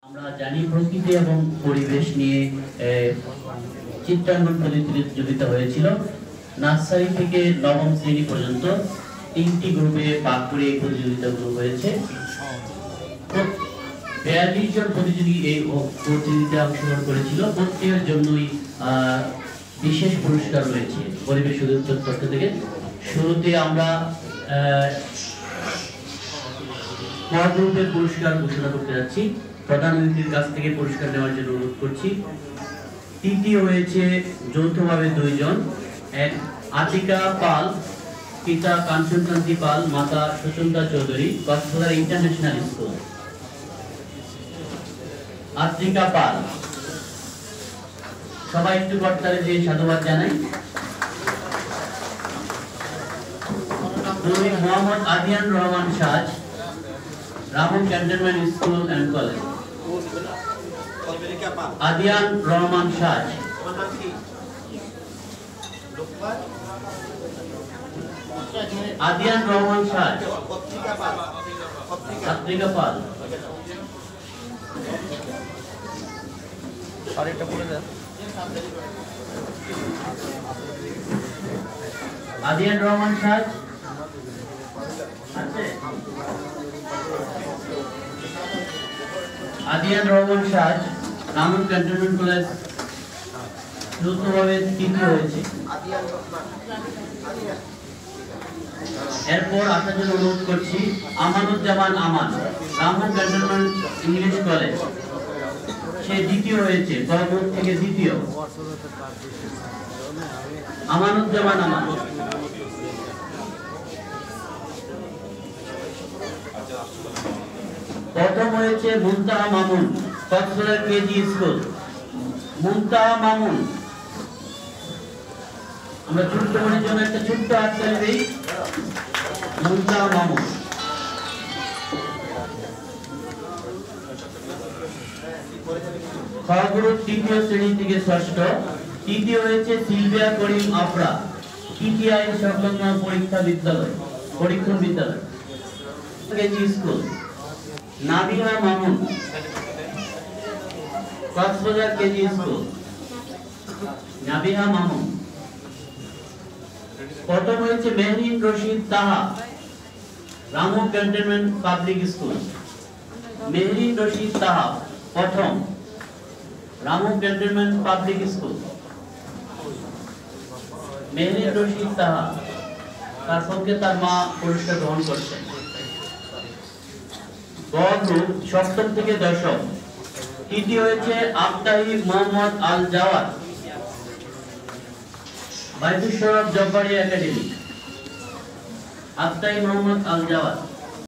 আমরা জানি প্রকৃতি এবং পরিবেশ নিয়ে চিত্রাঙ্কন প্রতিযোগিতা হয়েছিল। নার্সারি থেকে নবম শ্রেণী পর্যন্ত 3টি গ্রুপে ভাগ করে এই প্রতিযোগিতাগুলো হয়েছে। 42 জন প্রতিযোগী এই প্রতিযোগিতায় অংশগ্রহণ করেছিল। প্রত্যেকের জন্যই বিশেষ পুরস্কার রয়েছে পরিবেশ অধিদপ্তর পক্ষ থেকে। শুরুতে আমরা গ্রুপের পুরস্কার ঘোষণা করতে যাচ্ছি। প্রধান অতিথির কাছ থেকে পুরস্কার নেওয়ার জন্য অনুরোধ করছি। তৃতীয় হয়েছে যৌথভাবে 2 জন, এক আতিকা পাল, পিতা কাঞ্চনকান্তি পাল, মাতা সুচন্তা চৌধুরী, কক্সবাজার ইন্টারন্যাশনাল স্কুল। আতিকা পাল, সবাই একটু করতালে দিয়ে সাধুবাদ জানাই। দুই Mohammad Adiyan Rahman Saj, Raman cantonment school and college. Adiyan Rahman Saj, Adiyan Rahman সাজ, পত্রিকা পাল। আদিয়ান রহমান সাজ আছে? আদিয়ান রহমান সাজ, রামন ক্যান্টনমেন্ট কলেজ, যৌথভাবে 3টি হয়েছে। এরপর আসার জন্য অনুরোধ করছি আমানুজ্জামান আমান, রামন ক্যান্টনমেন্ট ইংলিশ কলেজ, সে 2য় হয়েছে, গ্রুপ থেকে 2য়। আমানুজ্জামান আমান। প্রথম হয়েছে মুনতাহা মামুন, কক্সবাজার কেজি স্কুল। মুনতাহা মামুন, আমরা ছোট্ট বোনের জন্য একটা ছোট্ট হাততালি দেই। মুনতাহা মামুন। খ গ্রুপ 3য় শ্রেণী থেকে 6ষ্ঠ। তৃতীয় হয়েছে সিলভিয়া করিম আফরা, টিটিআই সংলগ্ন পরীক্ষণ বিদ্যালয় KG school. Nabiha Mamun, Cox's Bazar KG school. Nabiha Mamun. প্রথম হয়েছে মেহরিন রশিদ তাহা, Ramu cantonment public school. Mehreen Rashid তাহা প্রথম, Ramu cantonment public school. Mehreen Rashid তাহা, তার পক্ষে তার মা পুরস্কার গ্রহণ করছেন। গ্রুপ 7ম থেকে 10ম। তৃতীয় হয়েছে আফতাহি মোহাম্মদ আল জাওয়াদ, বাইতুস সরফ জব্বারি একাডেমি। আফতাহি মোহাম্মদ আল জাওয়াদ।